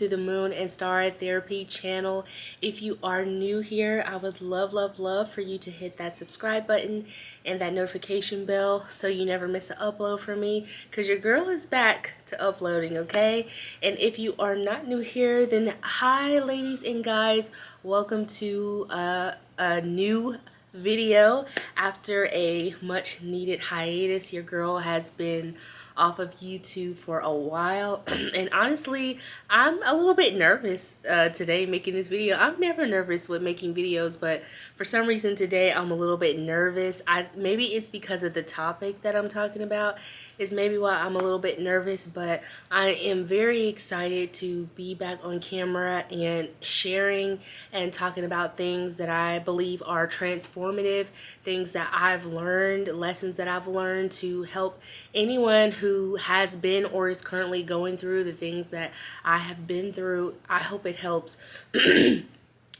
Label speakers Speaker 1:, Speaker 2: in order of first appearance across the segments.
Speaker 1: To the Moon and Star Therapy channel. If you are new here, I would love for you to hit that subscribe button and that notification bell so you never miss an upload from me, because your girl is back to uploading, okay? And if you are not new here, then hi ladies and guys, welcome to a new video after a much needed hiatus. Your girl has been off of YouTube for a while and honestly I'm a little bit nervous today making this video. I'm never nervous with making videos, but for some reason today I'm a little bit nervous. Maybe it's because of the topic that I'm talking about is maybe why I'm a little bit nervous, but I am very excited to be back on camera and sharing and talking about things that I believe are transformative, things that I've learned, lessons that I've learned to help anyone who has been or is currently going through the things that I have been through. I hope it helps.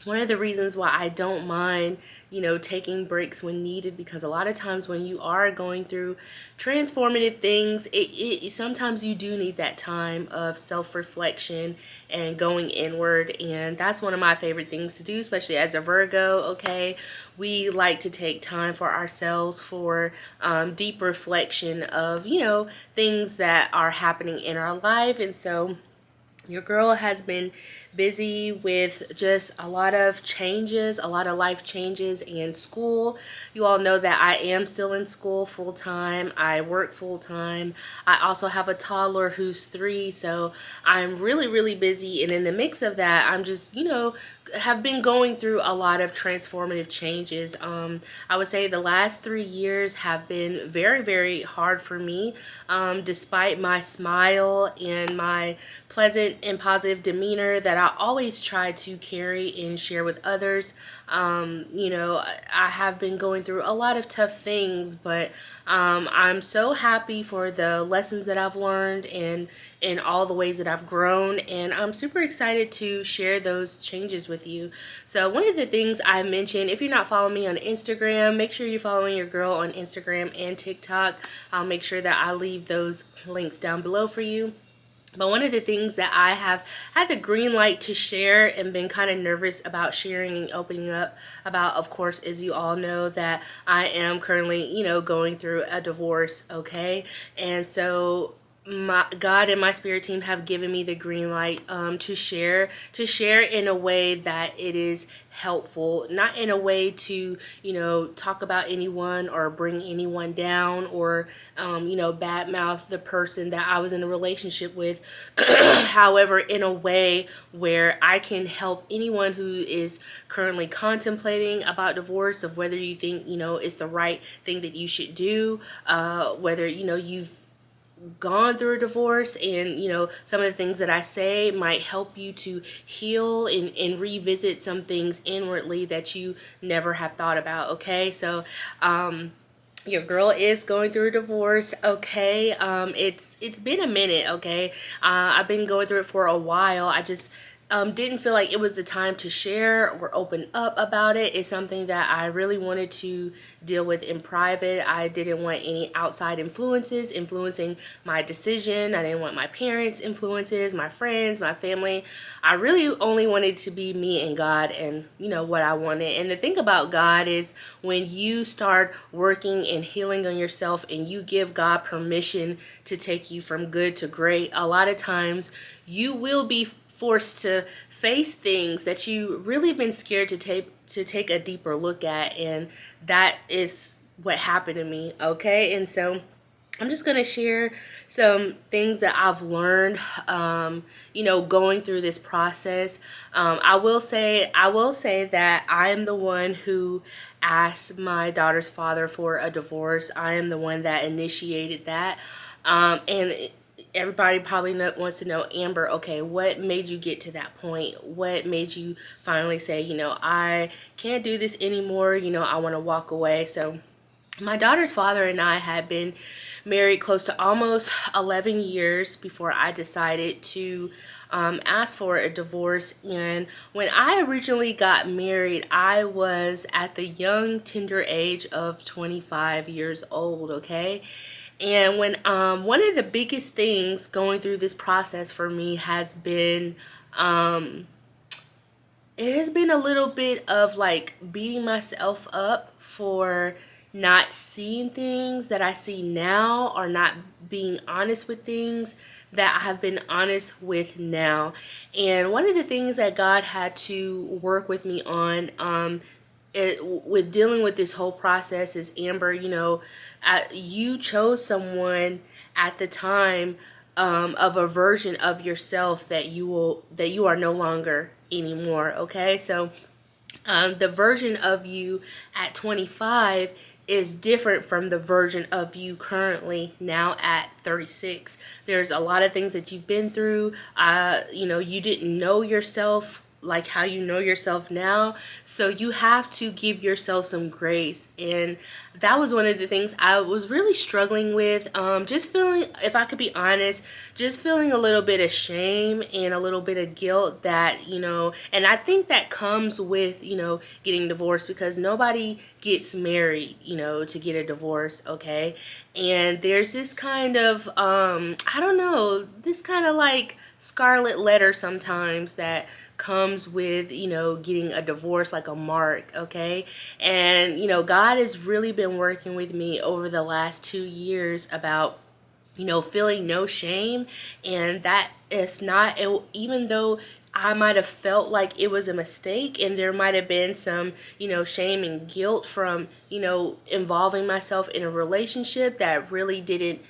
Speaker 1: One of the reasons why I don't mind, taking breaks when needed, because a lot of times when you are going through transformative things, sometimes you do need that time of self-reflection and going inward, and that's one of my favorite things to do, especially as a Virgo, okay? We like to take time for ourselves for deep reflection of, things that are happening in our life. And so your girl has been busy with just a lot of changes, a lot of life changes and school. You all know that I am still in school full time. I work full time. I also have a toddler who's 3, so I'm really busy. And in the mix of that, I'm just, have been going through a lot of transformative changes. I would say the last 3 years have been very hard for me, despite my smile and my pleasant and positive demeanor that I always try to carry and share with others. I have been going through a lot of tough things, but I'm so happy for the lessons that I've learned and in all the ways that I've grown, and I'm super excited to share those changes with you. So one of the things I mentioned, if you're not following me on Instagram, make sure you're following your girl on Instagram and TikTok. I'll make sure that I leave those links down below for you. But one of the things that I have had the green light to share and been kind of nervous about sharing and opening up about, of course, is you all know that I am currently, going through a divorce, okay? And so my God and my spirit team have given me the green light to share in a way that it is helpful, not in a way to talk about anyone or bring anyone down or badmouth the person that I was in a relationship with. However, in a way where I can help anyone who is currently contemplating about divorce, of whether you think it's the right thing that you should do, whether you've gone through a divorce, and some of the things that I say might help you to heal and revisit some things inwardly that you never have thought about, okay? So your girl is going through a divorce, okay? It's been a minute, okay? I've been going through it for a while. I just didn't feel like it was the time to share or open up about it. It's something that I really wanted to deal with in private. I didn't want any outside influences influencing my decision. I didn't want my parents' influences, my friends, my family. I really only wanted to be me and God and what I wanted. And the thing about God is when you start working and healing on yourself and you give God permission to take you from good to great, a lot of times you will be forced to face things that you really been scared to take a deeper look at, and that is what happened to me, okay? And so I'm just going to share some things that I've learned, going through this process. I will say that I am the one who asked my daughter's father for a divorce. I am the one that initiated that, and everybody probably wants to know, Amber, okay, what made you get to that point? What made you finally say, I can't do this anymore, I want to walk away? So my daughter's father and I had been married close to almost 11 years before I decided to ask for a divorce. And when I originally got married, I was at the young, tender age of 25 years old, okay? And when one of the biggest things going through this process for me has been it has been a little bit of like beating myself up for not seeing things that I see now, or not being honest with things that I have been honest with now. And one of the things that God had to work with me on, with dealing with this whole process is, Amber, you chose someone at the time, of a version of yourself that you are no longer anymore. Okay, so the version of you at 25 is different from the version of you currently now at 36. There's a lot of things that you've been through. You didn't know yourself like how you know yourself now. So you have to give yourself some grace. And that was one of the things I was really struggling with. Just feeling, if I could be honest, just feeling a little bit of shame and a little bit of guilt that, and I think that comes with, getting divorced, because nobody gets married, to get a divorce. Okay. And there's this kind of, I don't know, this kind of like scarlet letter sometimes that comes with, getting a divorce, like a mark. Okay. And, God has really been working with me over the last 2 years about, feeling no shame. And that is not, even though I might have felt like it was a mistake, and there might have been some, shame and guilt from, involving myself in a relationship that really didn't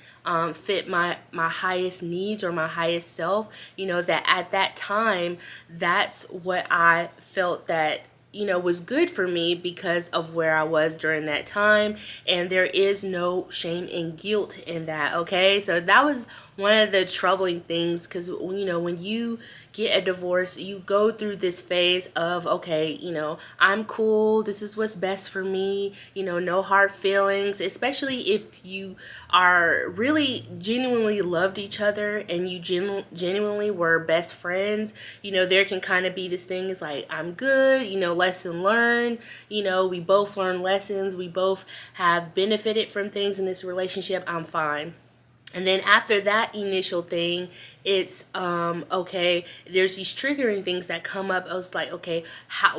Speaker 1: fit my highest needs or my highest self, that at that time, that's what I felt that, was good for me because of where I was during that time. And there is no shame and guilt in that. Okay. So that was one of the troubling things, because, when you get a divorce, you go through this phase of, okay, I'm cool. This is what's best for me. No hard feelings, especially if you are really genuinely loved each other and you genuinely were best friends. There can kind of be this thing, is like, I'm good, lesson learned. We both learn lessons. We both have benefited from things in this relationship. I'm fine. And then after that initial thing, it's okay, there's these triggering things that come up. I was like, okay,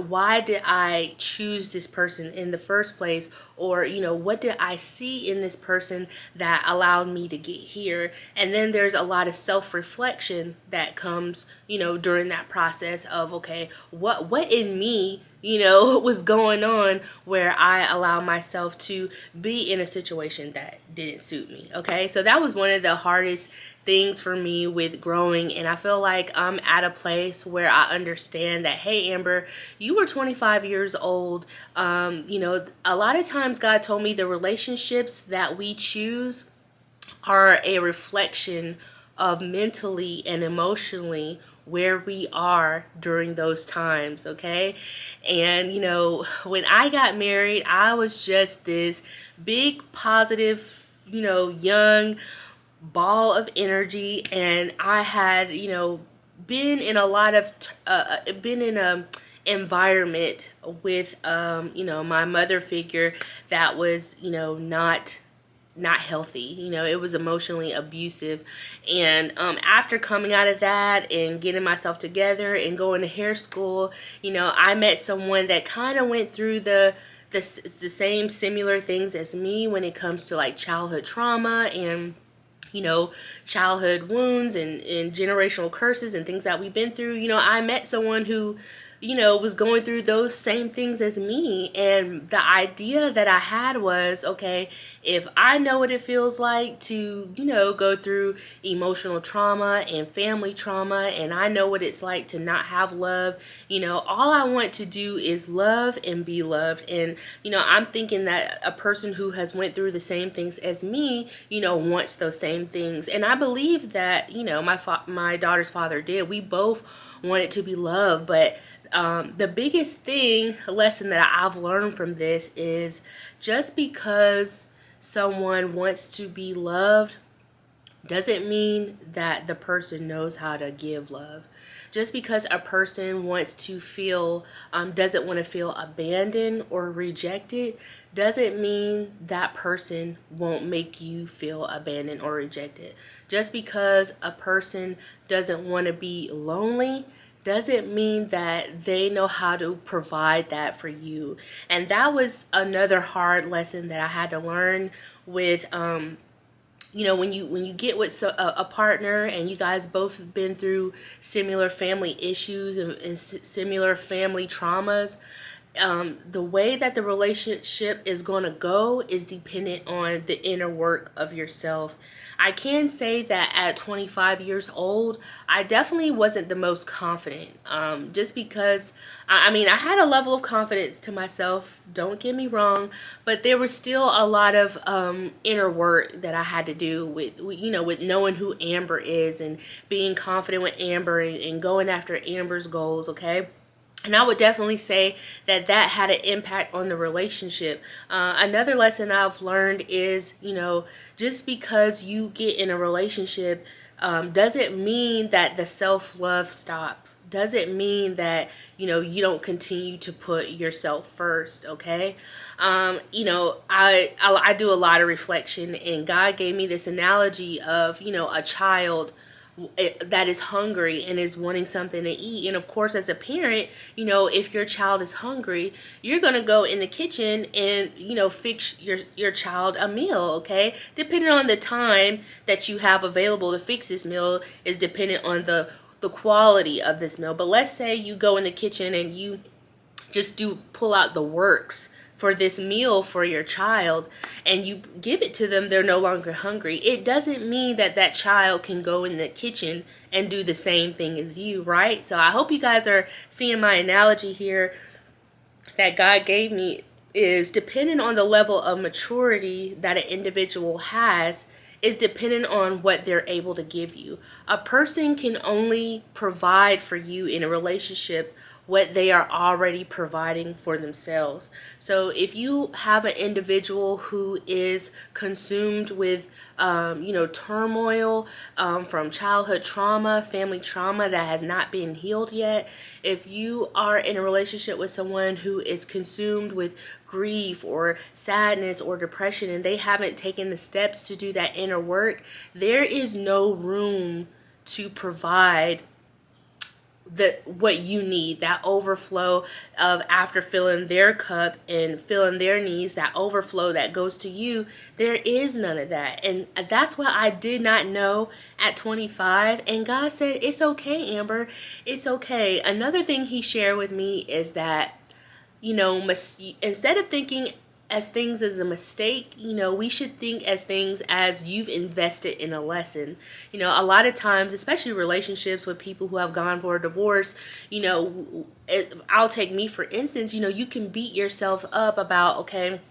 Speaker 1: why did I choose this person in the first place? Or, what did I see in this person that allowed me to get here? And then there's a lot of self-reflection that comes, during that process of, okay, what in me, was going on where I allow myself to be in a situation that didn't suit me. Okay, so that was one of the hardest things for me with growing. And I feel like I'm at a place where I understand that, hey, Amber, you were 25 years old. A lot of times God told me the relationships that we choose are a reflection of mentally and emotionally where we are during those times. Okay. And when I got married, I was just this big positive, young ball of energy. And I had, been in a lot of been in a environment with my mother figure that was not healthy. It was emotionally abusive. And after coming out of that and getting myself together and going to hair school, I met someone that kind of went through the same similar things as me when it comes to like childhood trauma and childhood wounds and generational curses and things that we've been through. I met someone who was going through those same things as me. And the idea that I had was, okay, if I know what it feels like to, go through emotional trauma and family trauma, and I know what it's like to not have love, all I want to do is love and be loved. And, I'm thinking that a person who has went through the same things as me, wants those same things. And I believe that, my daughter's father did. We both wanted to be loved, but the biggest lesson that I've learned from this is just because someone wants to be loved doesn't mean that the person knows how to give love. Just because a person wants to feel, doesn't want to feel abandoned or rejected, doesn't mean that person won't make you feel abandoned or rejected. Just because a person doesn't want to be lonely doesn't mean that they know how to provide that for you. And that was another hard lesson that I had to learn with when you get with a partner and you guys both have been through similar family issues and similar family traumas. The way that the relationship is going to go is dependent on the inner work of yourself. I can say that at 25 years old, I definitely wasn't the most confident. Just because, I mean, I had a level of confidence to myself, don't get me wrong, but there was still a lot of inner work that I had to do with knowing who Amber is and being confident with Amber and going after Amber's goals, okay? And I would definitely say that that had an impact on the relationship. Another lesson I've learned is, just because you get in a relationship doesn't mean that the self-love stops. Doesn't mean that, you don't continue to put yourself first, okay? I do a lot of reflection, and God gave me this analogy of, a child that is hungry and is wanting something to eat. And of course, as a parent, if your child is hungry, you're going to go in the kitchen and, fix your child a meal, okay? Depending on the time that you have available to fix this meal is dependent on the quality of this meal. But let's say you go in the kitchen and you just pull out the works for this meal for your child and you give it to them, they're no longer hungry. It doesn't mean that that child can go in the kitchen and do the same thing as you, right? So I hope you guys are seeing my analogy here that God gave me is dependent on the level of maturity that an individual has is dependent on what they're able to give you. A person can only provide for you in a relationship what they are already providing for themselves. So if you have an individual who is consumed with, turmoil from childhood trauma, family trauma that has not been healed yet, if you are in a relationship with someone who is consumed with grief or sadness or depression and they haven't taken the steps to do that inner work, there is no room to provide what you need, that overflow of after filling their cup and filling their needs, that overflow that goes to you. There is none of that. And that's what I did not know at 25. And God said, it's okay, Amber. It's okay. Another thing he shared with me is that, instead of thinking as things as a mistake, we should think as things as you've invested in a lesson. A lot of times, especially relationships with people who have gone for a divorce, I'll take me for instance, you can beat yourself up about, okay,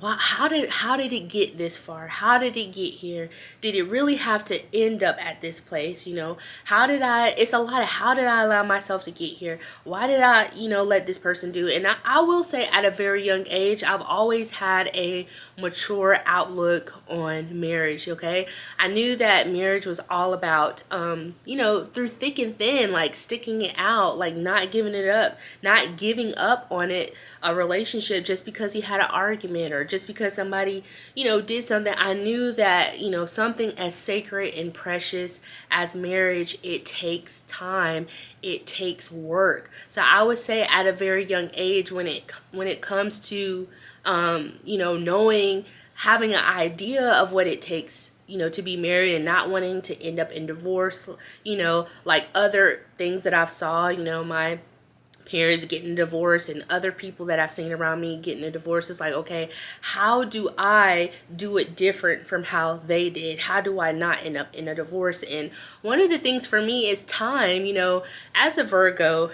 Speaker 1: how did it get this far? How did it get here? Did it really have to end up at this place? It's a lot of how did I allow myself to get here? Why did I, let this person do it? And I will say at a very young age, I've always had a mature outlook on marriage, okay? I knew that marriage was all about, through thick and thin, like sticking it out, like not giving it up, not giving up on it, a relationship just because you had an argument or just because somebody, did something. I knew that, something as sacred and precious as marriage, it takes time, it takes work. So I would say at a very young age when it comes to knowing, having an idea of what it takes, to be married and not wanting to end up in divorce, like other things that I've saw, my parents getting divorced and other people that I've seen around me getting a divorce. It's like, okay, how do I do it different from how they did? How do I not end up in a divorce? And one of the things for me is time. As a Virgo,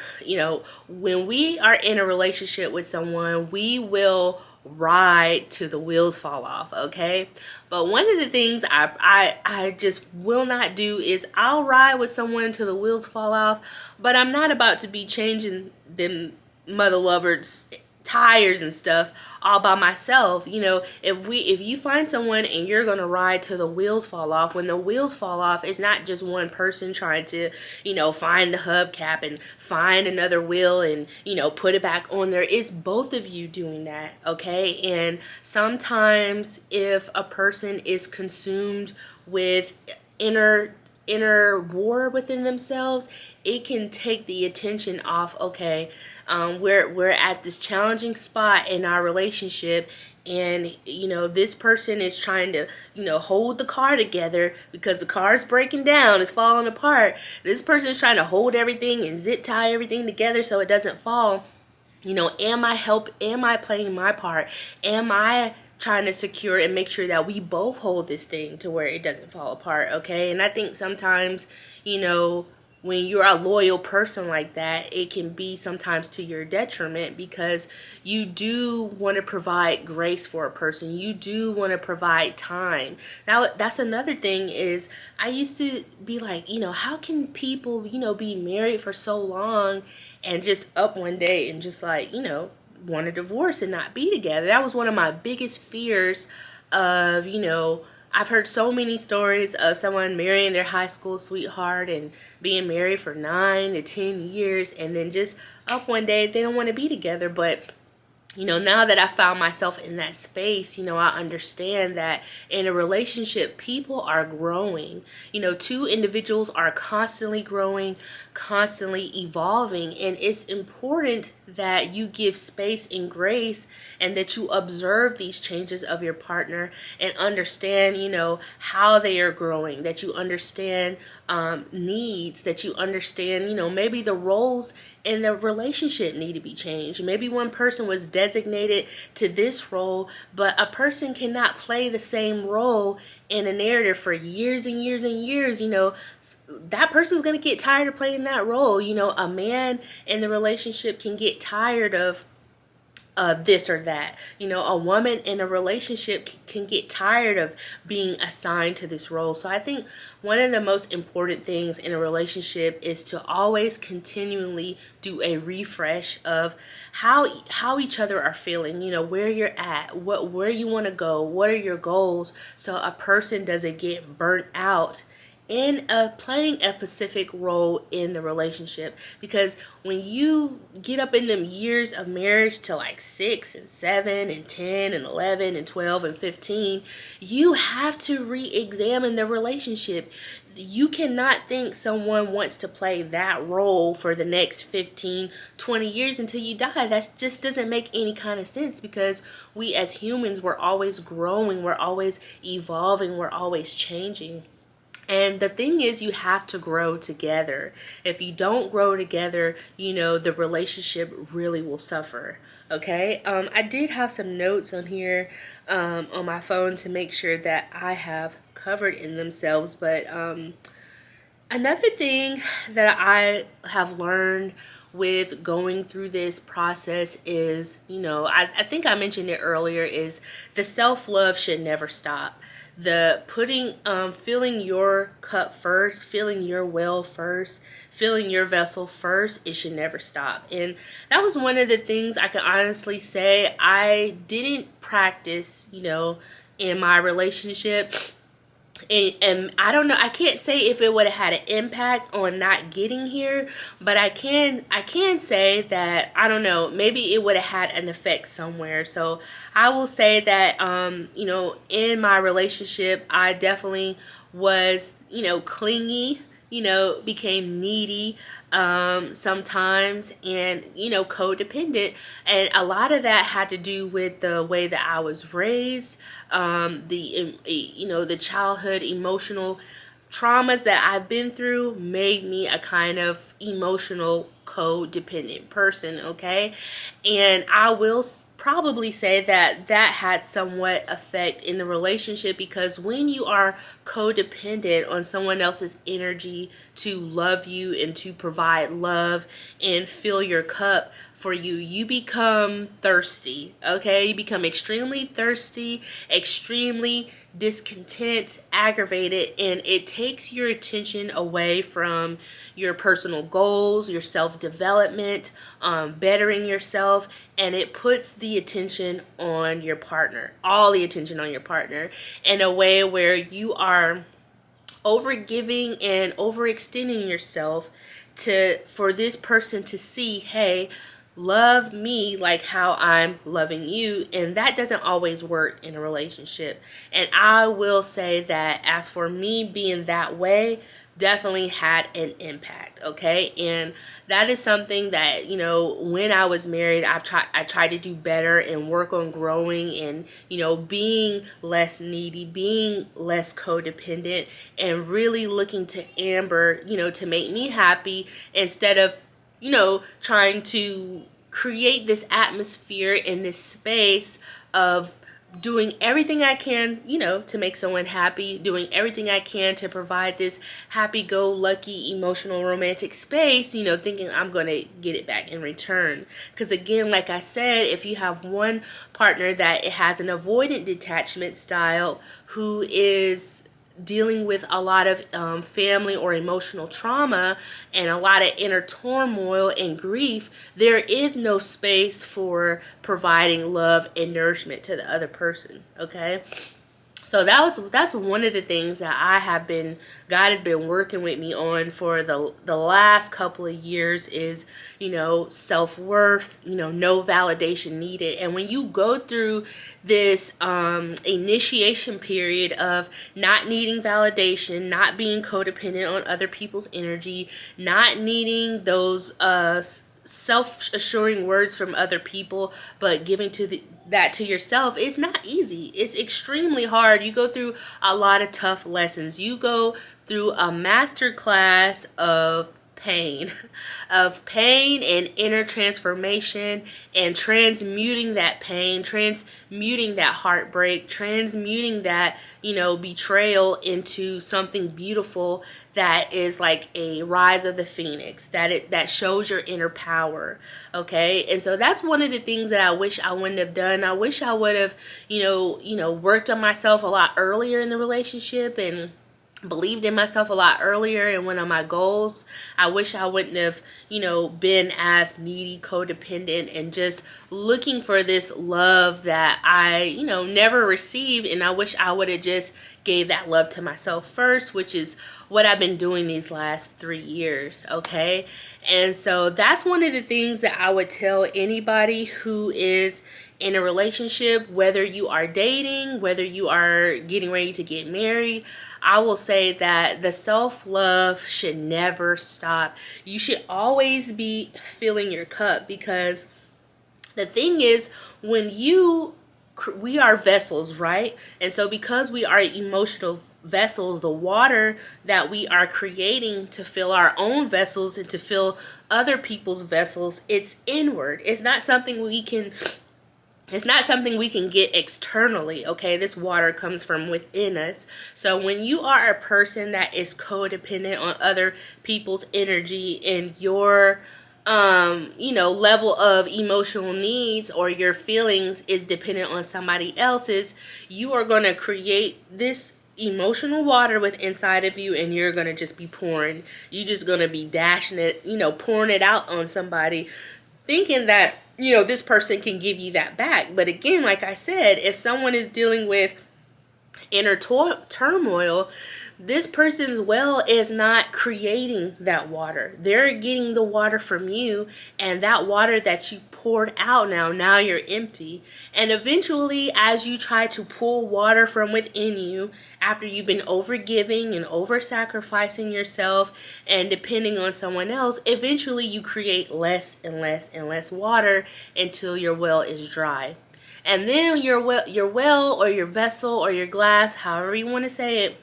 Speaker 1: when we are in a relationship with someone, we will ride till the wheels fall off, okay? But one of the things I just will not do is I'll ride with someone till the wheels fall off, but I'm not about to be changing them mother lovers tires and stuff all by myself. If you find someone and you're gonna ride till the wheels fall off, when the wheels fall off, it's not just one person trying to find the hubcap and find another wheel and put it back on there. It's both of you doing that, okay? And sometimes if a person is consumed with inner inner war within themselves, it can take the attention off. Okay, we're at this challenging spot in our relationship, and this person is trying to hold the car together because the car is breaking down, it's falling apart. This person is trying to hold everything and zip tie everything together so it doesn't fall. Am I playing my part? Am I trying to secure and make sure that we both hold this thing to where it doesn't fall apart? Okay. And I think sometimes, when you're a loyal person like that, it can be sometimes to your detriment, because you do want to provide grace for a person. You do want to provide time. Now, that's another thing is I used to be like, how can people, be married for so long and just up one day and just like, want a divorce and not be together? That was one of my biggest fears of, I've heard so many stories of someone marrying their high school sweetheart and being married for 9 to 10 years, and then just up one day they don't want to be together. But now that I found myself in that space, I understand that in a relationship, people are growing. Two individuals are constantly growing, constantly evolving, and it's important that you give space and grace, and that you observe these changes of your partner and understand, how they are growing, that you understand needs, that you understand, maybe the roles in the relationship need to be changed. Maybe one person was designated to this role, but a person cannot play the same role in a narrative for years and years and years. That person's going to get tired of playing that role. A man in the relationship can get tired of this or that. A woman in a relationship can get tired of being assigned to this role. So I think one of the most important things in a relationship is to always continually do a refresh of how each other are feeling, where you're at, where you want to go, what are your goals, so a person doesn't get burnt out in playing a specific role in the relationship. Because when you get up in them years of marriage to like 6 and 7 and 10 and 11 and 12 and 15, you have to re-examine the relationship. You cannot think someone wants to play that role for the next 15, 20 years until you die. That just doesn't make any kind of sense, because we as humans, we're always growing, we're always evolving, we're always changing. And the thing is, you have to grow together. If you don't grow together, the relationship really will suffer. Okay. I did have some notes on here on my phone to make sure that I have covered in themselves. But another thing that I have learned with going through this process is, I think I mentioned it earlier, is the self-love should never stop. The filling your cup first, filling your well first, filling your vessel first, it should never stop. And that was one of the things I can honestly say I didn't practice, in my relationship. And I don't know, I can't say if it would have had an impact on not getting here, but I can say that, I don't know, maybe it would have had an effect somewhere. So I will say that in my relationship, I definitely was clingy, became needy sometimes, and codependent. And a lot of that had to do with the way that I was raised, the childhood emotional traumas that I've been through made me a kind of emotional codependent person. Okay. And I will probably say that had somewhat effect in the relationship, because when you are codependent on someone else's energy to love you and to provide love and fill your cup for you, you become thirsty. Okay. You become extremely thirsty, extremely discontent, aggravated, and it takes your attention away from your personal goals, your self-development, bettering yourself, and it puts the attention on your partner, all the attention on your partner, in a way where you are overgiving and overextending yourself for this person to see, hey, love me like how I'm loving you. And that doesn't always work in a relationship. And I will say that as for me being that way, definitely had an impact. Okay. And that is something that, when I was married, I tried to do better and work on growing and, being less needy, being less codependent, and really looking to Amber, to make me happy instead of, trying to create this atmosphere in this space of doing everything I can, to make someone happy, doing everything I can to provide this happy-go-lucky, emotional, romantic space, thinking I'm going to get it back in return. Because again, like I said, if you have one partner that has an avoidant detachment style who is dealing with a lot of family or emotional trauma and a lot of inner turmoil and grief, there is no space for providing love and nourishment to the other person. Okay. So that's one of the things that God has been working with me on for the last couple of years is, self-worth, no validation needed. And when you go through this initiation period of not needing validation, not being codependent on other people's energy, not needing those self-assuring words from other people, but giving that to yourself, it's not easy. It's extremely hard. You go through a lot of tough lessons. You go through a master class of pain, and inner transformation, and transmuting that pain, transmuting that heartbreak, transmuting that, betrayal into something beautiful that is like a rise of the phoenix, that shows your inner power. Okay. And so that's one of the things that I wish I wouldn't have done. I wish I would have, worked on myself a lot earlier in the relationship and believed in myself a lot earlier in one of my goals. I wish I wouldn't have, been as needy, codependent, and just looking for this love that I, never received. And I wish I would have just gave that love to myself first, which is what I've been doing these last 3 years. Okay. And so that's one of the things that I would tell anybody who is in a relationship, whether you are dating, whether you are getting ready to get married. I will say that the self-love should never stop. You should always be filling your cup, because the thing is, we are vessels, right? And so because we are emotional vessels, the water that we are creating to fill our own vessels and to fill other people's vessels, it's inward. It's not something we can get externally. Okay, this water comes from within us. So when you are a person that is codependent on other people's energy and your level of emotional needs or your feelings is dependent on somebody else's, you are going to create this emotional water with inside of you, and you're going to just be you're just going to be dashing it, pouring it out on somebody, thinking that this person can give you that back. But again, like I said, if someone is dealing with inner turmoil, this person's well is not creating that water. They're getting the water from you, and that water that you've poured out now you're empty. And eventually, as you try to pull water from within you, after you've been over-giving and over-sacrificing yourself and depending on someone else, eventually you create less and less and less water until your well is dry. And then your well or your vessel or your glass, however you want to say it,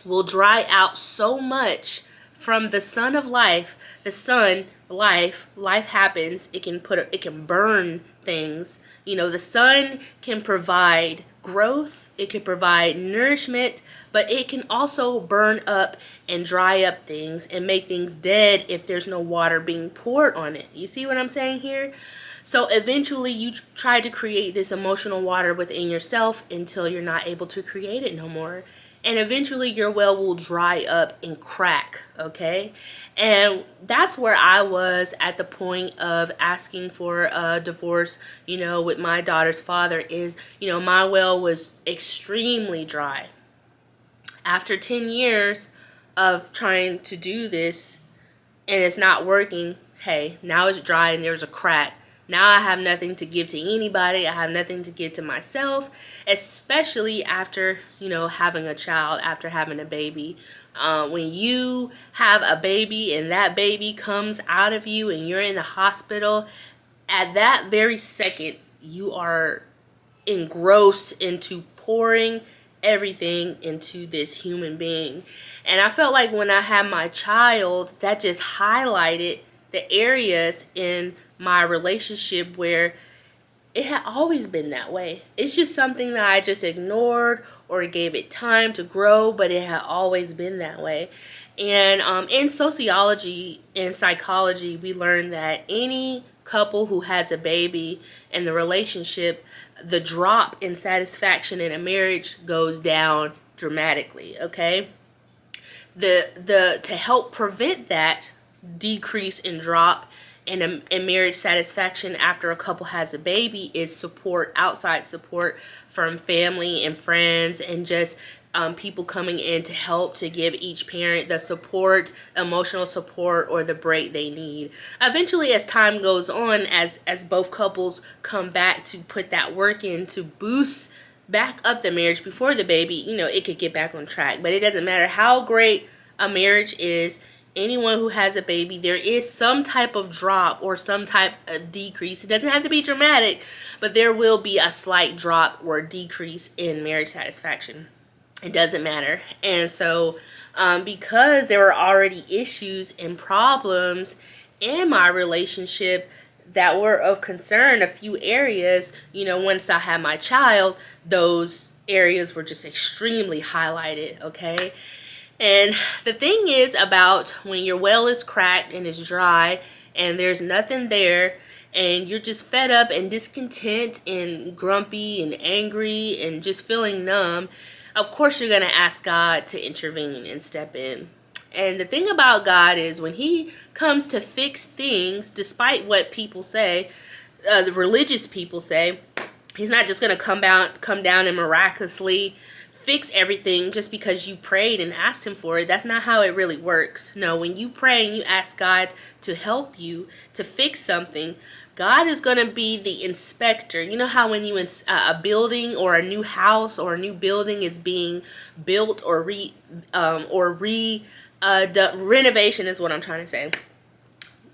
Speaker 1: will dry out so much from the sun of life. The sun, life happens. It can burn things. The sun can provide growth, it can provide nourishment, but it can also burn up and dry up things and make things dead if there's no water being poured on it. You see what I'm saying here? So eventually you try to create this emotional water within yourself until you're not able to create it no more. And eventually your well will dry up and crack, okay? And that's where I was at the point of asking for a divorce, with my daughter's father is, my well was extremely dry. After 10 years of trying to do this and it's not working, hey, now it's dry and there's a crack. Now I have nothing to give to anybody. I have nothing to give to myself, especially after, having a child, after having a baby. When you have a baby and that baby comes out of you and you're in the hospital, at that very second, you are engrossed into pouring everything into this human being. And I felt like when I had my child, that just highlighted the areas in my relationship where it had always been that way. It's just something that I just ignored or gave it time to grow, but it had always been that way. And in sociology and psychology, we learned that any couple who has a baby and the relationship, the drop in satisfaction in a marriage goes down dramatically, okay? To help prevent that decrease in drop in marriage satisfaction after a couple has a baby is support, outside support from family and friends, and just people coming in to help to give each parent the support, emotional support, or the break they need. Eventually, as time goes on, as both couples come back to put that work in to boost back up the marriage before the baby, you know, it could get back on track. But it doesn't matter how great a marriage is, anyone who has a baby, there is some type of drop or some type of decrease. It doesn't have to be dramatic, but there will be a slight drop or decrease in marriage satisfaction. It doesn't matter. And so because there were already issues and problems in my relationship that were of concern, a few areas, you know, once I had my child, those areas were just extremely highlighted, okay? And the thing is about when your well is cracked and it's dry and there's nothing there and you're just fed up and discontent and grumpy and angry and just feeling numb, of course you're going to ask God to intervene and step in. And the thing about God is when he comes to fix things, despite what people say, the religious people say, he's not just going to come down and miraculously fix everything just because you prayed and asked him for it. That's not how it really works. No, when you pray and you ask God to help you to fix something, God is going to be the inspector. You know how when you a building or a new house or a new building is being built or renovation is what I'm trying to say.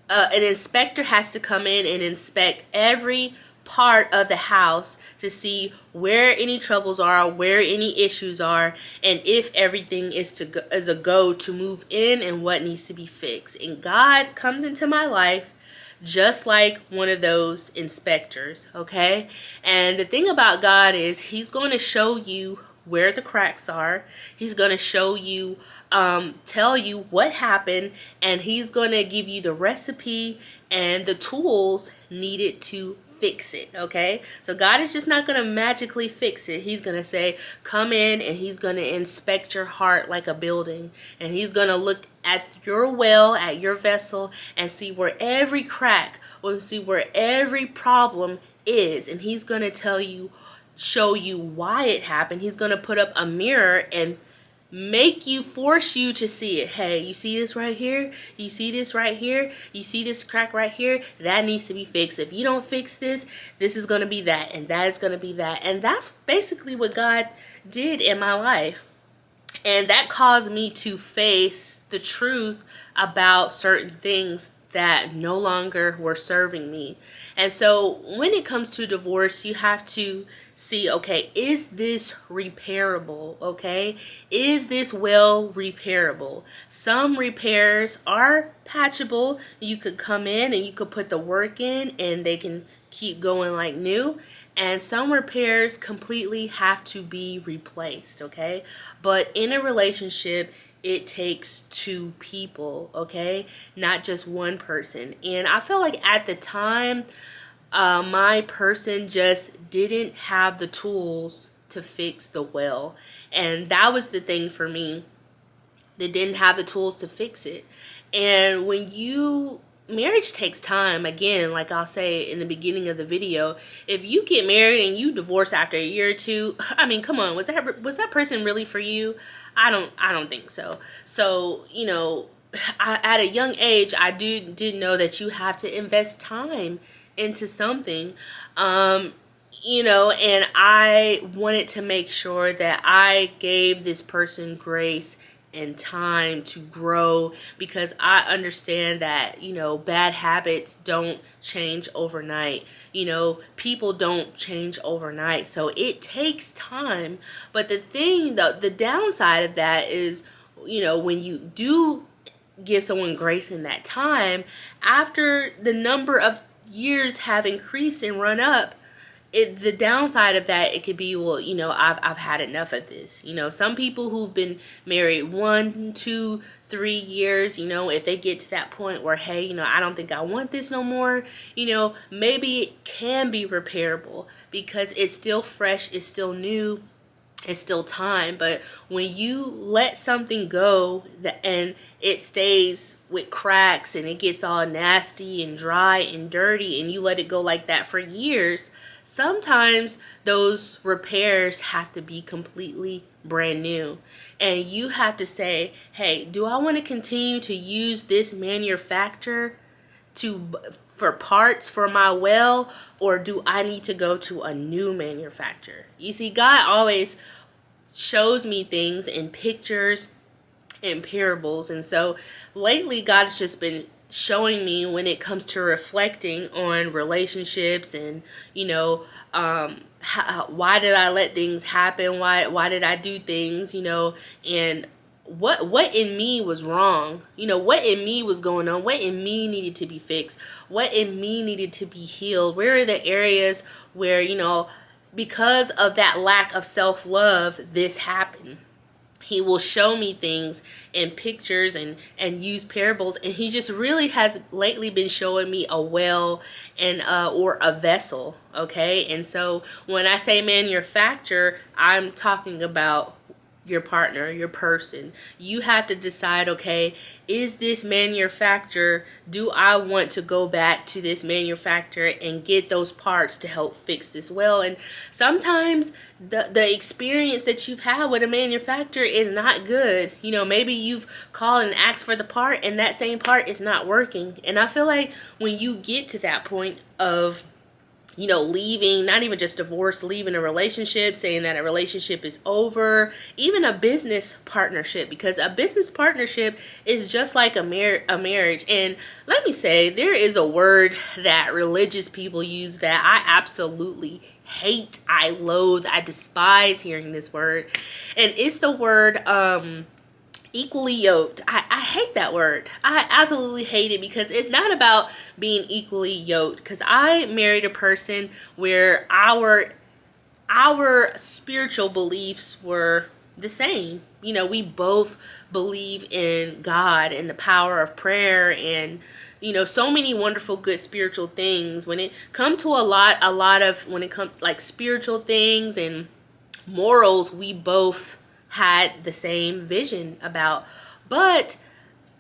Speaker 1: An inspector has to come in and inspect every part of the house to see where any troubles are, where any issues are, and if everything is a go to move in and what needs to be fixed. And God comes into my life just like one of those inspectors, okay? And the thing about God is he's going to show you where the cracks are. He's going to show you, tell you what happened, and he's going to give you the recipe and the tools needed to fix it, okay? So God is just not going to magically fix it. He's going to say, come in, and he's going to inspect your heart like a building. And he's going to look at your well, at your vessel, and see where every crack or see where every problem is. And he's going to show you why it happened. He's going to put up a mirror and force you to see it. Hey, you see this right here? You see this right here? You see this crack right here? That needs to be fixed. If you don't fix this, this is going to be that, and that is going to be that. And that's basically what God did in my life. And that caused me to face the truth about certain things that no longer were serving me. And so when it comes to divorce, you have to see, okay, is this repairable? Okay, is this well repairable? Some repairs are patchable. You could come in and you could put the work in and they can keep going like new. And some repairs completely have to be replaced, okay? But in a relationship, it takes two people, okay? Not just one person. And I feel like at the time, my person just didn't have the tools to fix the well. And that was the thing for me. They didn't have the tools to fix it. And marriage takes time. Again, like I'll say in the beginning of the video, if you get married and you divorce after a year or two, I mean, come on, was that person really for you? I don't think so. So, you know, at a young age, I did know that you have to invest time into something, you know, and I wanted to make sure that I gave this person grace and time to grow, because I understand that, bad habits don't change overnight. People don't change overnight. So it takes time. But the downside of that is, when you do give someone grace in that time, after the number of years have increased and run up, the downside of that, it could be, well, I've had enough of this. Some people who've been married 1, 2, 3 years, if they get to that point where, hey, I don't think I want this no more, maybe it can be repairable because it's still fresh, it's still new, it's still time. But when you let something go and it stays with cracks and it gets all nasty and dry and dirty, and you let it go like that for years, sometimes those repairs have to be completely brand new. And you have to say, hey, do I want to continue to use this manufacturer for parts for my well, or do I need to go to a new manufacturer? You see, God always shows me things in pictures and parables. And so lately, God has just been showing me, when it comes to reflecting on relationships and, why did I let things happen? Why did I do things, and what in me was wrong, what in me was going on, what in me needed to be fixed, what in me needed to be healed. Where are the areas where, because of that lack of self-love, this happened? He will show me things in pictures and use parables. And he just really has lately been showing me a well and or a vessel. Okay. And so when I say manufacturer, I'm talking about your partner, your person. You have to decide, okay, is this manufacturer, do I want to go back to this manufacturer and get those parts to help fix this well? And sometimes the experience that you've had with a manufacturer is not good. Maybe you've called and asked for the part and that same part is not working. And I feel like when you get to that point of leaving, not even just divorce, leaving a relationship, saying that a relationship is over, even a business partnership, because a business partnership is just like a marriage. And let me say, there is a word that religious people use that I absolutely hate, I loathe, I despise hearing this word. And it's the word, equally yoked. I hate that word. I absolutely hate it, because it's not about being equally yoked. Because I married a person where our spiritual beliefs were the same. We both believe in God and the power of prayer and so many wonderful good spiritual things. When it come to a lot of when it comes like spiritual things and morals, we both had the same vision about. But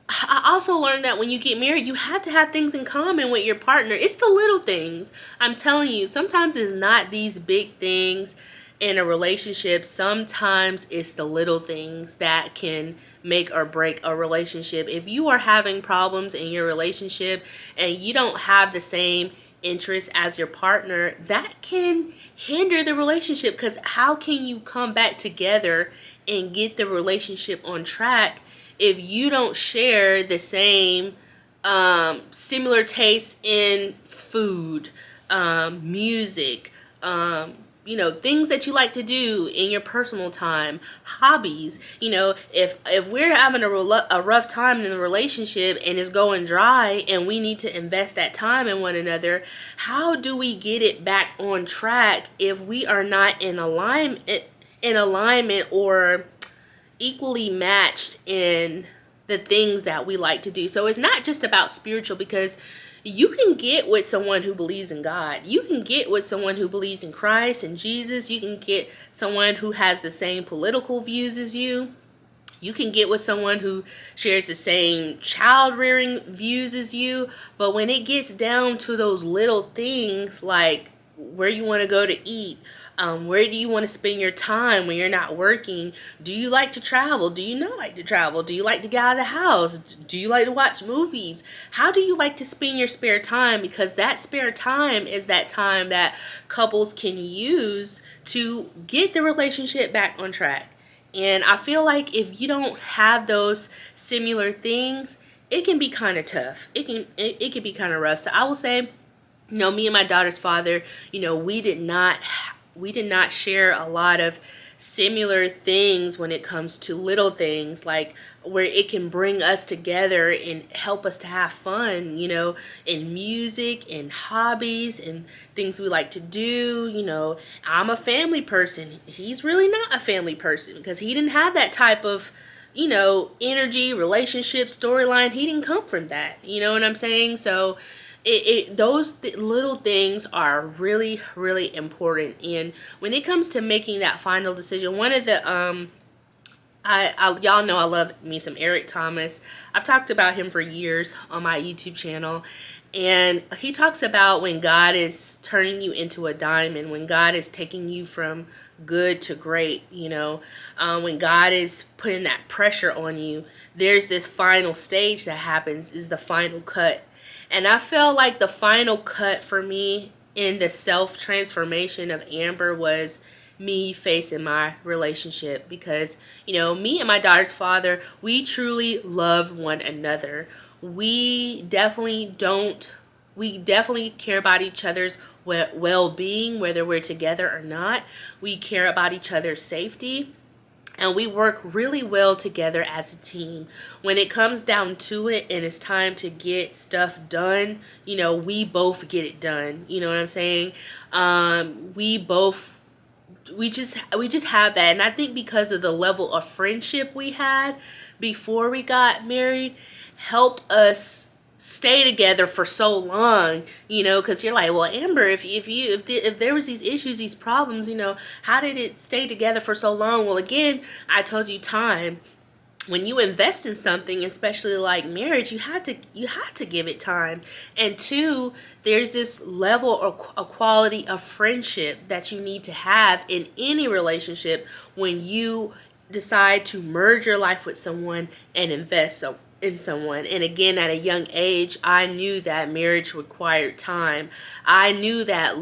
Speaker 1: I also learned that when you get married, you have to have things in common with your partner. It's the little things. I'm telling you, sometimes it's not these big things in a relationship. Sometimes it's the little things that can make or break a relationship. If you are having problems in your relationship and you don't have the same interests as your partner, that can hinder the relationship, because how can you come back together and get the relationship on track if you don't share the same similar tastes in food, music, things that you like to do in your personal time, hobbies? If we're having a rough time in the relationship and it's going dry and we need to invest that time in one another, how do we get it back on track if we are not in alignment or equally matched in the things that we like to do? So it's not just about spiritual, because you can get with someone who believes in God. You can get with someone who believes in Christ and Jesus. You can get someone who has the same political views as you. You can get with someone who shares the same child rearing views as you. But when it gets down to those little things, like where you want to go to eat, where do you want to spend your time when you're not working? Do you like to travel? Do you not like to travel? Do you like to get out of the house? Do you like to watch movies? How do you like to spend your spare time? Because that spare time is that time that couples can use to get the relationship back on track. And I feel like if you don't have those similar things, it can be kind of tough. It can be kind of rough. So I will say, me and my daughter's father, we did not share a lot of similar things when it comes to little things, like where it can bring us together and help us to have fun, in music and hobbies and things we like to do. I'm a family person. He's really not a family person because he didn't have that type of energy, relationship, storyline. He didn't come from that. You know what I'm saying? So those little things are really, really important. And when it comes to making that final decision, one of the y'all know I love me some Eric Thomas. I've talked about him for years on my YouTube channel, and he talks about when God is turning you into a diamond, when God is taking you from good to great, when God is putting that pressure on you, there's this final stage that happens, is the final cut. And I felt like the final cut for me in the self-transformation of Amber was me facing my relationship, because, me and my daughter's father, we truly love one another. We definitely care about each other's well-being, whether we're together or not. We care about each other's safety. And we work really well together as a team. When it comes down to it and it's time to get stuff done, we both get it done. You know what I'm saying? We just have that. And I think because of the level of friendship we had before we got married, helped us stay together for so long, because you're like, well, Amber, if there was these issues, these problems, how did it stay together for so long? Well, again, I told you, time. When you invest in something, especially like marriage, you had to give it time. And two, there's this level or a quality of friendship that you need to have in any relationship when you decide to merge your life with someone and invest in someone. And again, at a young age, I knew that marriage required time. I knew that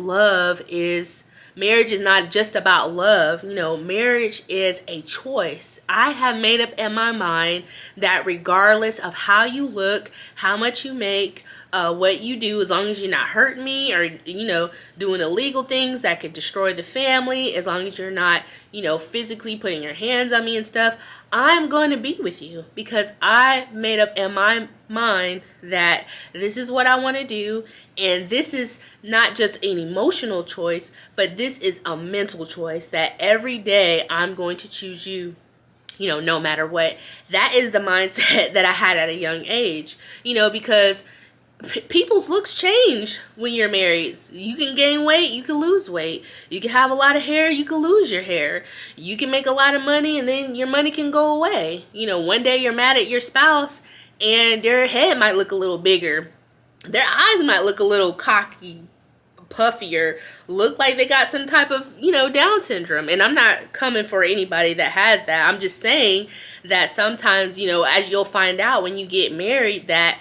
Speaker 1: marriage is not just about love. Marriage is a choice. I have made up in my mind that regardless of how you look, how much you make, what you do, as long as you're not hurting me or, doing illegal things that could destroy the family, as long as you're not, physically putting your hands on me and stuff, I'm going to be with you, because I made up in my mind that this is what I want to do. And this is not just an emotional choice, but this is a mental choice, that every day I'm going to choose you, no matter what. That is the mindset that I had at a young age, because people's looks change when you're married. You can gain weight, you can lose weight. You can have a lot of hair, you can lose your hair. You can make a lot of money and then your money can go away. One day you're mad at your spouse and their head might look a little bigger. Their eyes might look a little cocky, puffier, look like they got some type of, Down syndrome. And I'm not coming for anybody that has that. I'm just saying that sometimes, as you'll find out when you get married, that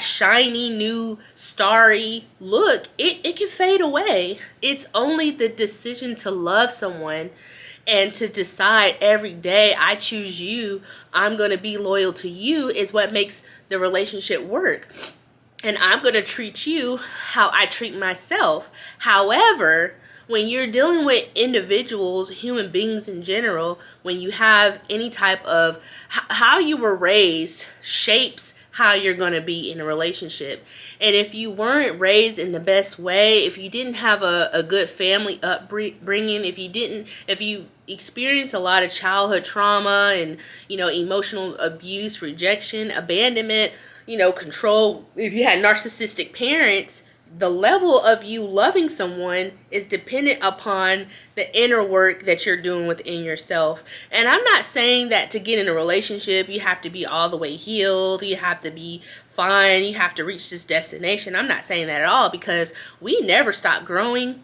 Speaker 1: shiny, new, starry look, it can fade away. It's only the decision to love someone and to decide every day, I choose you, I'm going to be loyal to you, is what makes the relationship work. And I'm going to treat you how I treat myself. However, when you're dealing with individuals, human beings in general, when you have any type of how you were raised shapes how you're going to be in a relationship. And if you weren't raised in the best way, if you didn't have a good family upbringing, if you experience a lot of childhood trauma and, emotional abuse, rejection, abandonment, control, if you had narcissistic parents, the level of you loving someone is dependent upon the inner work that you're doing within yourself. And I'm not saying that to get in a relationship, you have to be all the way healed, you have to be fine, you have to reach this destination. I'm not saying that at all, because we never stop growing.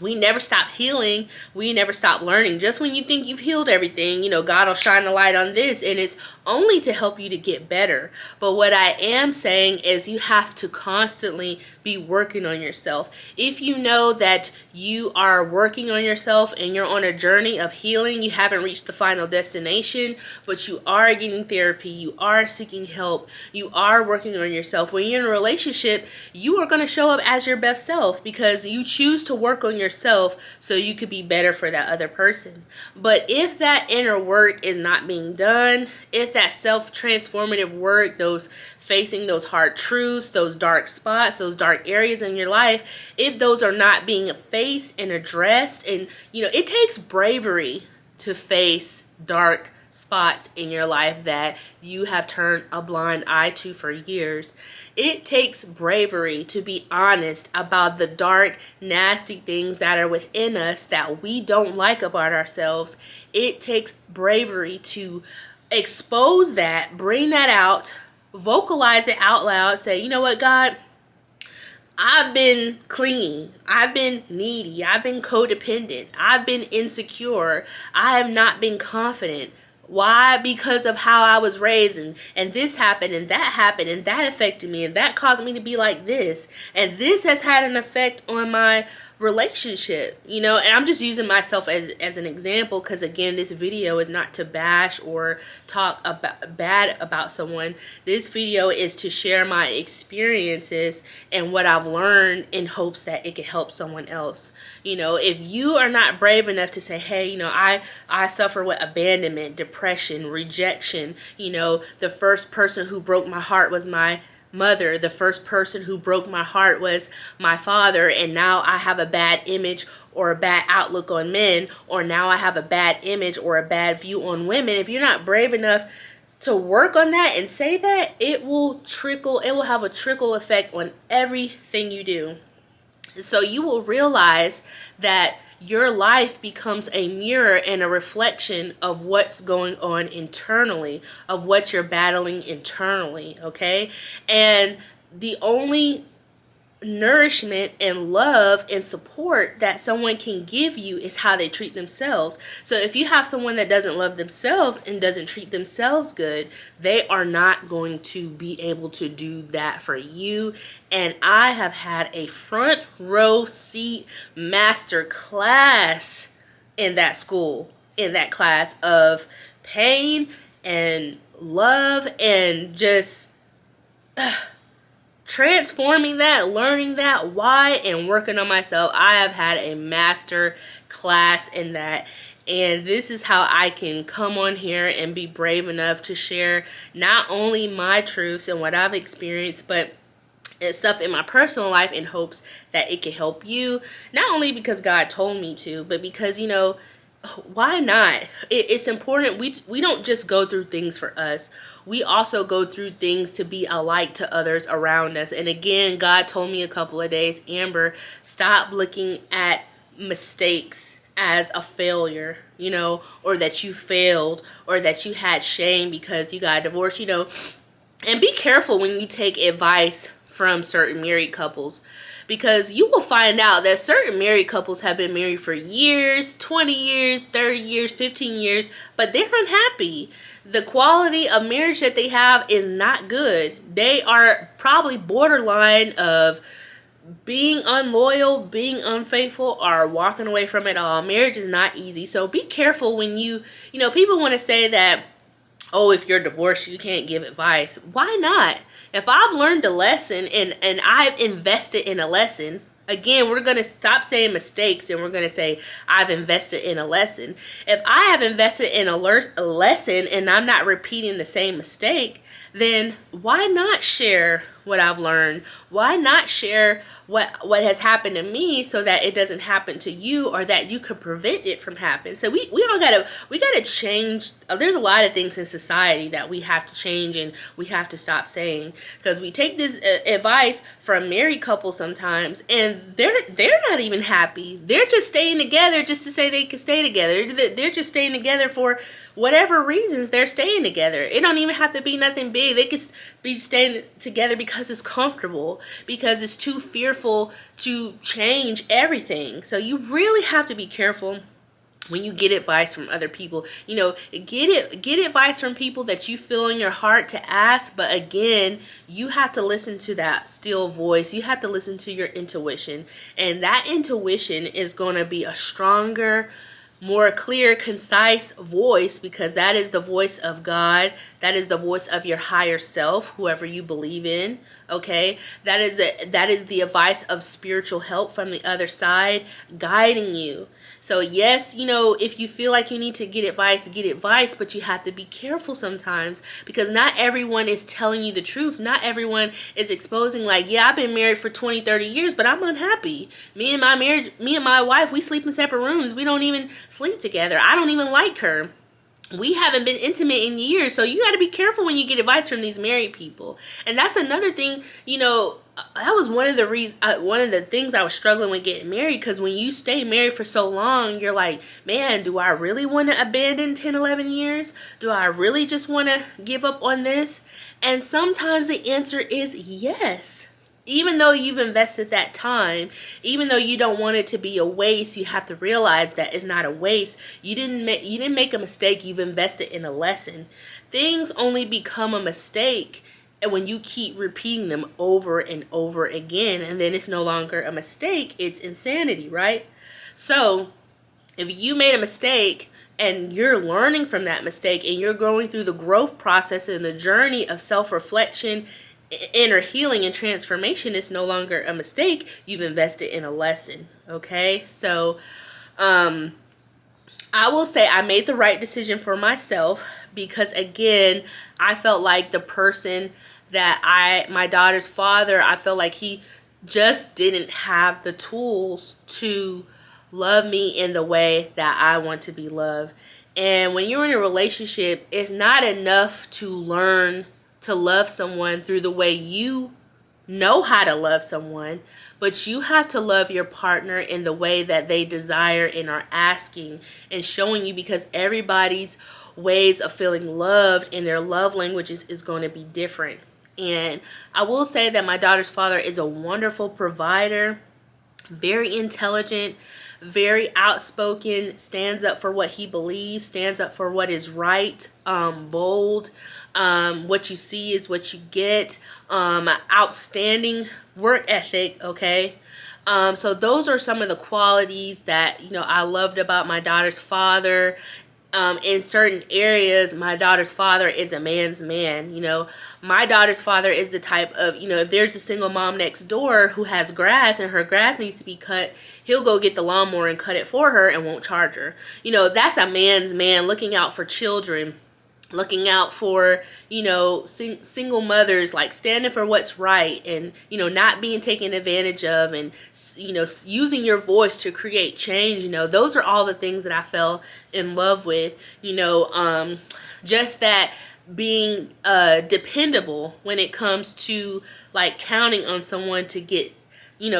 Speaker 1: We never stop healing. We never stop learning. Just when you think you've healed everything, God will shine the light on this, and it's only to help you to get better. But what I am saying is you have to constantly be working on yourself. If you know that you are working on yourself and you're on a journey of healing, you haven't reached the final destination, but you are getting therapy, you are seeking help, you are working on yourself. When you're in a relationship, you are going to show up as your best self because you choose to work on yourself so you could be better for that other person. But if that inner work is not being done, if that self-transformative work, those facing those hard truths, those dark spots, those dark areas in your life, if those are not being faced and addressed, and it takes bravery to face dark spots in your life that you have turned a blind eye to for years. It takes bravery to be honest about the dark, nasty things that are within us that we don't like about ourselves. It takes bravery to expose that, bring that out, vocalize it out loud, say, you know what, God, I've been clingy, I've been needy, I've been codependent, I've been insecure, I have not been confident. Why? Because of how I was raised, and this happened and that affected me and that caused me to be like this, and this has had an effect on my relationship, and I'm just using myself as an example because, again, this video is not to bash or talk bad about someone. This video is to share my experiences and what I've learned in hopes that it can help someone else. If you are not brave enough to say, hey, I suffer with abandonment, depression, rejection. The first person who broke my heart was my mother. The first person who broke my heart was my father, and now I have a bad image or a bad outlook on men, or now I have a bad image or a bad view on women. If you're not brave enough to work on that and say that, it will have a trickle effect on everything you do. So you will realize that your life becomes a mirror and a reflection of what's going on internally, of what you're battling internally, okay? And the only nourishment and love and support that someone can give you is how they treat themselves. So if you have someone that doesn't love themselves and doesn't treat themselves good, they are not going to be able to do that for you. And I have had a front row seat master class in that school, in that class of pain and love and just transforming that, learning that, why, and working on myself. I have had a master class in that. And this is how I can come on here and be brave enough to share not only my truths and what I've experienced, but stuff in my personal life in hopes that it can help you. Not only because God told me to, but because, why not? It's important. We don't just go through things for us. We also go through things to be a light to others around us. And again, God told me a couple of days, Amber, stop looking at mistakes as a failure, or that you failed, or that you had shame because you got divorced, and be careful when you take advice from certain married couples, because you will find out that certain married couples have been married for years, 20 years, 30 years, 15 years, but they're unhappy. The quality of marriage that they have is not good. They are probably borderline of being unloyal, being unfaithful, or walking away from it all. Marriage is not easy. So be careful when people want to say that, oh, if you're divorced, you can't give advice. Why not? If I've learned a lesson and I've invested in a lesson, again, we're going to stop saying mistakes and we're going to say I've invested in a lesson. If I have invested in a lesson and I'm not repeating the same mistake, then why not share what I've learned? Why not share what has happened to me so that it doesn't happen to you, or that you could prevent it from happening? So we gotta change. There's a lot of things in society that we have to change and we have to stop saying, because we take this advice from married couples sometimes and they're not even happy. They're just staying together just to say they can stay together. They're just staying together for whatever reasons they're staying together. It don't even have to be nothing big. They could be staying together because it's comfortable, because it's too fearful to change everything. So you really have to be careful when you get advice from other people, get advice from people that you feel in your heart to ask. But again, you have to listen to that still voice. You have to listen to your intuition, and that intuition is going to be a stronger, more clear, concise voice, because that is the voice of God. That is the voice of your higher self, whoever you believe in. Okay, that is the advice of spiritual help from the other side, guiding you. So yes, if you feel like you need to get advice, but you have to be careful sometimes, because not everyone is telling you the truth. Not everyone is exposing, like, yeah, I've been married for 20, 30 years, but I'm unhappy. Me and my wife, we sleep in separate rooms. We don't even sleep together. I don't even like her. We haven't been intimate in years. So you got to be careful when you get advice from these married people. And that's another thing, that was one of the things I was struggling with getting married, because when you stay married for so long, you're like, man, do I really want to abandon 10, 11 years? Do I really just want to give up on this? And sometimes the answer is yes. Even though you've invested that time, even though you don't want it to be a waste, you have to realize that it's not a waste. You didn't make a mistake. You've invested in a lesson. Things only become a mistake when you keep repeating them over and over again, and then it's no longer a mistake. It's insanity, right? So if you made a mistake and you're learning from that mistake, and you're going through the growth process and the journey of self-reflection, inner healing, and transformation, is no longer a mistake. You've invested in a lesson. Okay, so I will say I made the right decision for myself, because again, I felt like the person that my daughter's father, I felt like he just didn't have the tools to love me in the way that I want to be loved. And when you're in a relationship, it's not enough to learn to love someone through the way you know how to love someone, but you have to love your partner in the way that they desire and are asking and showing you, because everybody's ways of feeling loved and their love languages is going to be different. And I will say that my daughter's father is a wonderful provider, very intelligent, very outspoken, stands up for what he believes, stands up for what is right, bold. What you see is what you get. Outstanding work ethic. Okay. So those are some of the qualities that, I loved about my daughter's father. In certain areas, my daughter's father is a man's man. My daughter's father is the type of, if there's a single mom next door who has grass and her grass needs to be cut, he'll go get the lawnmower and cut it for her and won't charge her. That's a man's man, looking out for children, looking out for, single mothers, like standing for what's right, and, not being taken advantage of, and, using your voice to create change. Those are all the things that I fell in love with. Just that being dependable when it comes to, like, counting on someone to get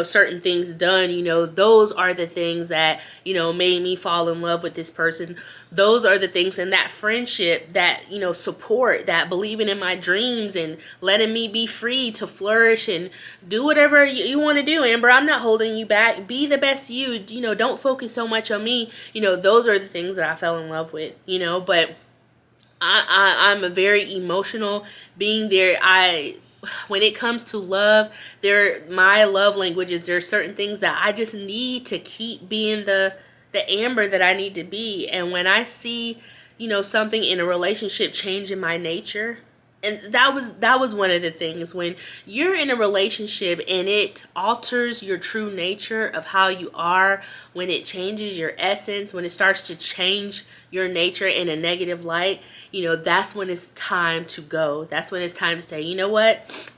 Speaker 1: certain things done. Those are the things that, made me fall in love with this person. Those are the things, and that friendship, that, support, that believing in my dreams and letting me be free to flourish and do whatever you want to do. Amber, I'm not holding you back. Be the best you, don't focus so much on me. Those are the things that I fell in love with, but I'm a very emotional being there. When it comes to love, my love languages, there are certain things that I just need to keep being the Amber that I need to be. And when I see, something in a relationship change in my nature, and that was one of the things, when you're in a relationship and it alters your true nature of how you are, when it changes your essence, when it starts to change your nature in a negative light, that's when it's time to go. That's when it's time to say, you know what?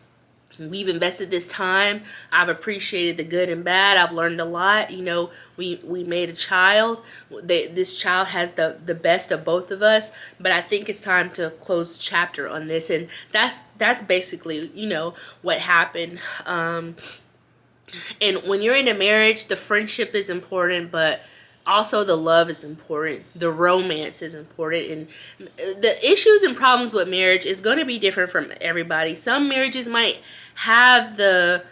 Speaker 1: We've invested this time. I've appreciated the good and bad. I've learned a lot. We made a child. This child has the best of both of us. But I think it's time to close the chapter on this. And that's basically, what happened. And when you're in a marriage, the friendship is important, but also the love is important. The romance is important. And the issues and problems with marriage is going to be different from everybody. Some marriages might have the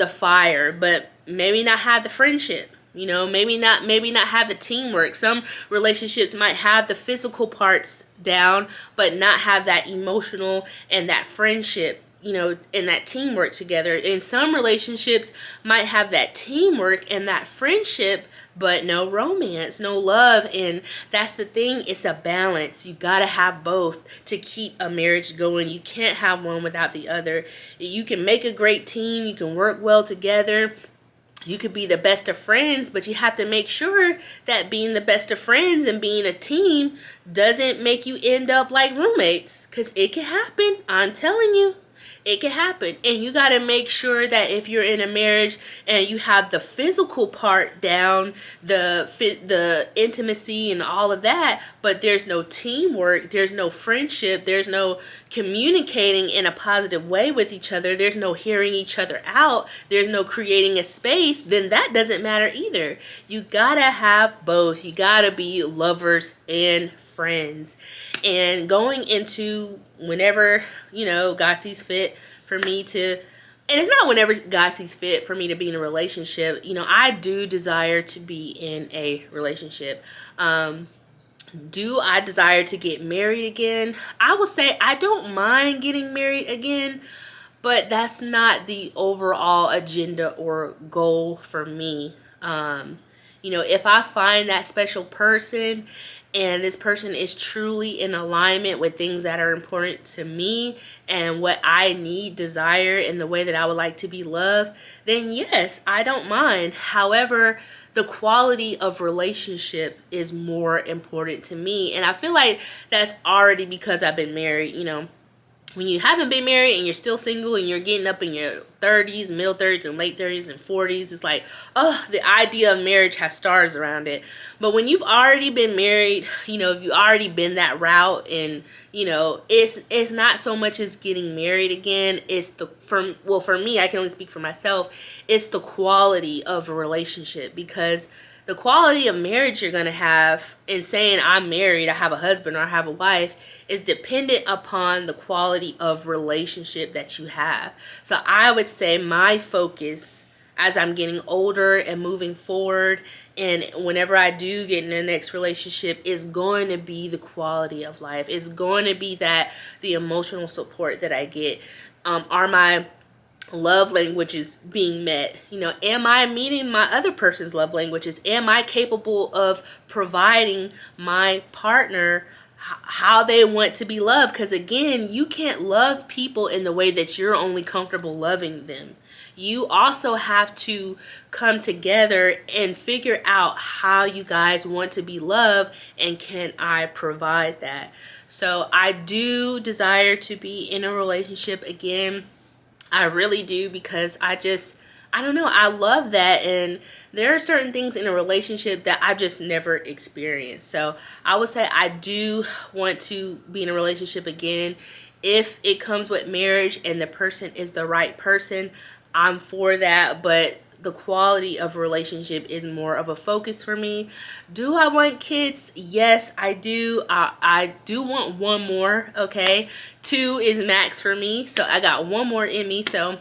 Speaker 1: fire, but maybe not have the friendship. maybe not have the teamwork. Some relationships might have the physical parts down, but not have that emotional and that friendship, and that teamwork together. And some relationships might have that teamwork and that friendship, but no romance, no love. And that's the thing. It's a balance. You got to have both to keep a marriage going. You can't have one without the other. You can make a great team. You can work well together. You could be the best of friends, but you have to make sure that being the best of friends and being a team doesn't make you end up like roommates, because it can happen. I'm telling you. It can happen. And you got to make sure that if you're in a marriage and you have the physical part down, the intimacy and all of that, but there's no teamwork, there's no friendship, there's no communicating in a positive way with each other, there's no hearing each other out, there's no creating a space, then that doesn't matter either. You got to have both. You got to be lovers and friends. And going into whenever, God sees fit for me to, and it's not whenever God sees fit for me to be in a relationship, I do desire to be in a relationship. Do I desire to get married again? I will say I don't mind getting married again, but that's not the overall agenda or goal for me. If I find that special person and this person is truly in alignment with things that are important to me and what I need, desire, and the way that I would like to be loved, then yes, I don't mind. However, the quality of relationship is more important to me. And I feel like that's already because I've been married, When you haven't been married and you're still single and you're getting up in your 30s, middle 30s, and late 30s and 40s, it's like, the idea of marriage has stars around it. But when you've already been married, if you've already been that route, and it's not so much as getting married again. It's for me, I can only speak for myself. It's the quality of a relationship, because the quality of marriage you're going to have in saying I'm married, I have a husband, or I have a wife, is dependent upon the quality of relationship that you have. So I would say my focus as I'm getting older and moving forward, and whenever I do get in the next relationship, is going to be the quality of life. It's going to be the emotional support that I get. Are my love languages being met? Am I meeting my other person's love languages? Am I capable of providing my partner how they want to be loved? Because again, you can't love people in the way that you're only comfortable loving them. You also have to come together and figure out how you guys want to be loved, and can I provide that? So I do desire to be in a relationship again. I really do, because I don't know, I love that. And there are certain things in a relationship that I just never experienced. So I would say I do want to be in a relationship again. If it comes with marriage and the person is the right person, I'm for that. But the quality of a relationship is more of a focus for me. Do I want kids? Yes, I do. I do want one more, okay? 2 is max for me. So I got one more in me. So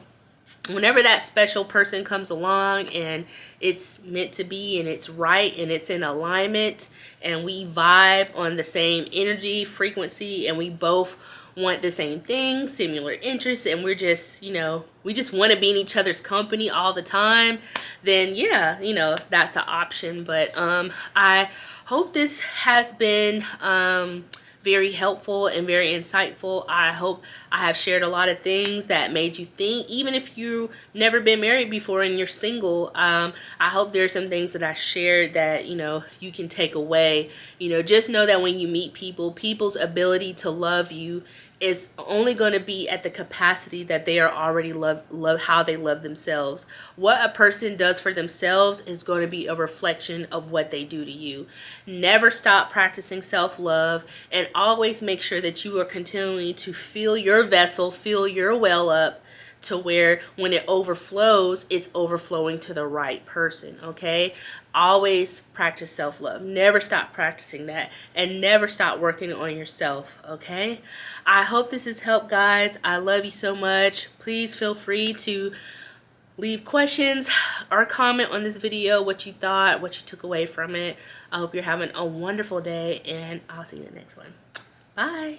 Speaker 1: whenever that special person comes along and it's meant to be and it's right and it's in alignment and we vibe on the same energy, frequency, and we both want the same thing, similar interests, and we're just, we just want to be in each other's company all the time, then yeah, that's an option. But I hope this has been very helpful and very insightful. I hope I have shared a lot of things that made you think, even if you've never been married before and you're single. I hope there's some things that I shared that, you can take away. Just know that when you meet people, people's ability to love you is only going to be at the capacity that they are already love how they love themselves. What a person does for themselves is going to be a reflection of what they do to you. Never stop practicing self-love, and always make sure that you are continuing to fill your vessel, fill your well up, to where when it overflows, it's overflowing to the right person, okay? Always practice self-love. Never stop practicing that, and never stop working on yourself, okay? I hope this has helped, guys. I love you so much. Please feel free to leave questions, or comment on this video what you thought, what you took away from it. I hope you're having a wonderful day, and I'll see you in the next one. Bye.